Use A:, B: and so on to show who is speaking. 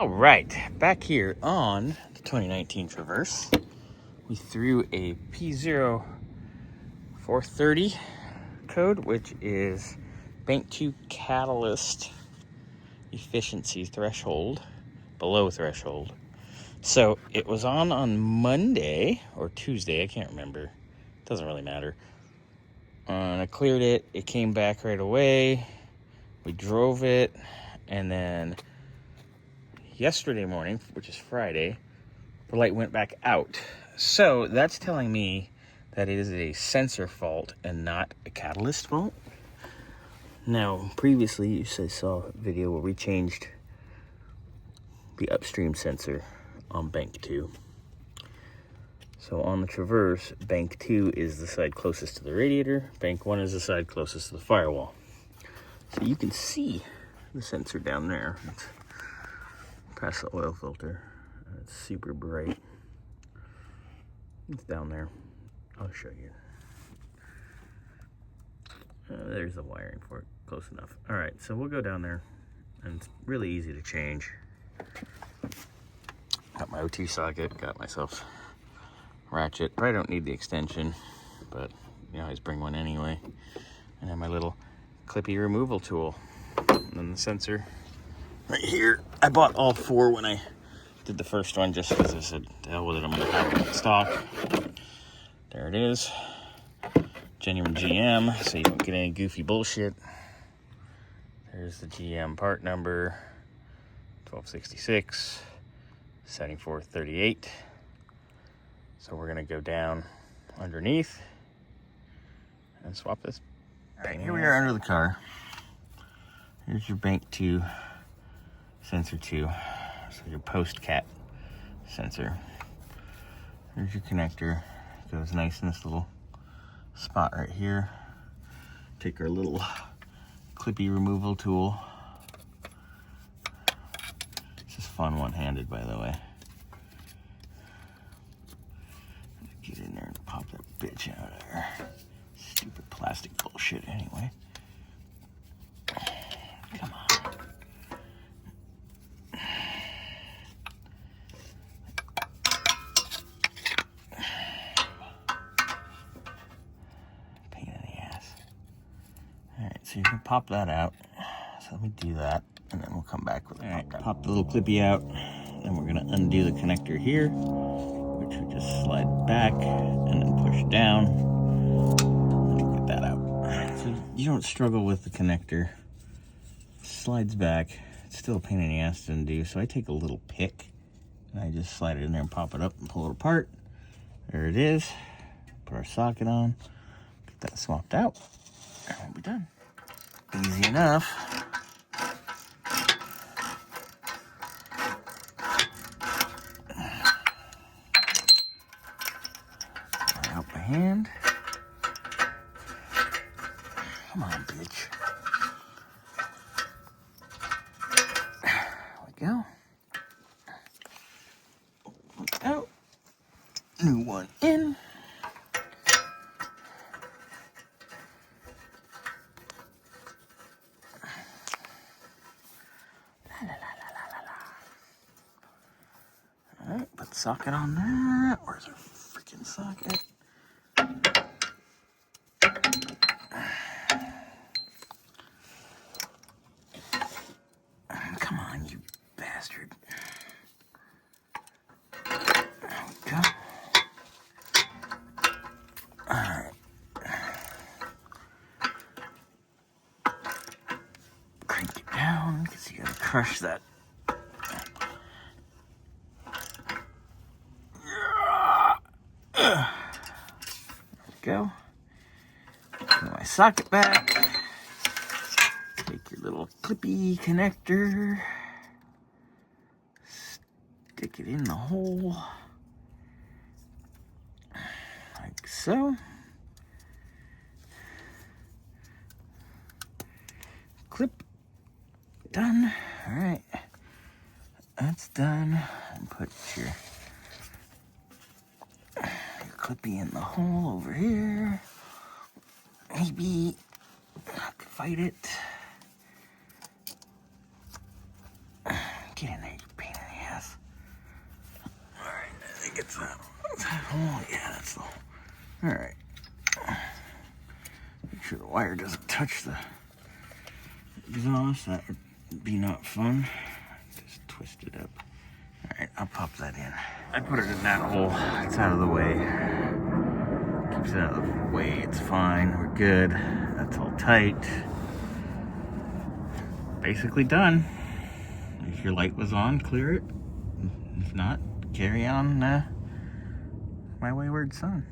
A: All right, back here on the 2019 Traverse, we threw a p0430 code, which is bank 2 catalyst efficiency threshold, below threshold. So it was on Monday or Tuesday, I can't remember. Doesn't really matter. And I cleared it. It came back right away. We drove it, and then yesterday morning, which is Friday, the light went back out. So that's telling me that it is a sensor fault and not a catalyst fault. Now, previously, you saw a video where we changed the upstream sensor on bank 2. So on the Traverse, bank 2 is the side closest to the radiator. Bank 1 is the side closest to the firewall. So you can see the sensor down there. It's past the oil filter. It's super bright. It's down there. I'll show you. There's the wiring for it. Close enough. All right, so we'll go down there, and it's really easy to change. Got my OT socket. Got myself ratchet. Probably don't need the extension, but you always bring one anyway. And then my little clippy removal tool. And then the sensor right here. I bought all 4 when I did the first one, just because I said, to hell with it, I'm going to have it in stock. There it is. Genuine GM, so you don't get any goofy bullshit. There's the GM part number, 1266, 7438. So we're going to go down underneath and swap this. All right, here we are under the car. Here's your bank 2 sensor 2. So your post-cat sensor. Here's your connector. It goes nice in this little spot right here. Take our little clippy removal tool. This is fun one-handed, by the way. Get in there and pop that bitch out of there. Stupid plastic bullshit anyway. Come on. Pain in the ass. Alright, so you can pop that out. So let me do that, and then we'll come back with it. Alright, pop the little clippy out, and we're gonna undo the connector here, which we just slide back and then push down. And get that out. So you don't struggle with the connector. It slides back. It's still a pain in the ass to undo, so I take a little pick and I just slide it in there and pop it up and pull it apart. There it is. Put our socket on. Get that swapped out. And we'll be done. Easy enough. Out my hand. Come on, bitch. There we go. Out. New one in. Alright, put the socket on that. Where's our freaking socket? Come on, you bastard. There we go. Alright. Crank it down, because you gotta crush that. There we go. Put my socket back. Take your little clippy connector. Stick it in the hole. Like so. Clip. Done. Alright. That's done. And put your clippy in the hole over here. Maybe I could fight it. Get in there, you pain Oh, yeah, that's the... All right. Make sure the wire doesn't touch the exhaust. That would be not fun. Just twist it up. All right, I'll pop that in. I put it in that hole. It's out of the way. Keeps it out of the way. It's fine. We're good. That's all tight. Basically done. If your light was on, clear it. If not, carry on my wayward son.